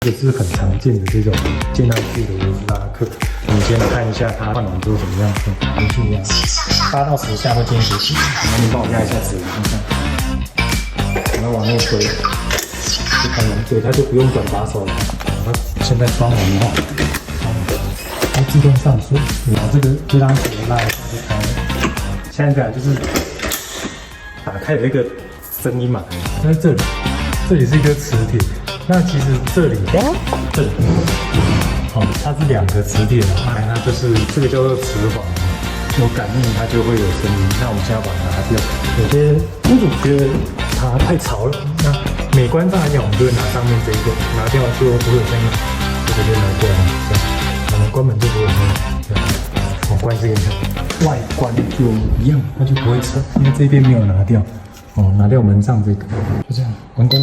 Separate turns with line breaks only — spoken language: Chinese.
也是很常见的这种键上去的螺丝拉克。我们先来看一下它换完之后怎么样。程序啊，8到10下会进行洗。然后你帮我压一下齿轮看看，然后往内推，就开门，对，它就不用转把手了。它现在装完了，它自动上锁，然后这拉锁拉一下就开了。现在就是打开的那个声音嘛，在这里，这里是一个磁铁，那其实这里，哦，它是2个磁铁，它就是这个叫做磁环，有感应它就会有声音。那我们现在要把它拿掉，有些屋主觉得它太吵了，那美观上来讲，我们就会拿上面这一个，拿掉就不会有声音，这个就拿掉了，这样，我们关门就不会有声音，这样，我关这个看。外观就一样，它就不会扯，因为这边没有拿掉。哦，拿掉门上这个，就这样完工。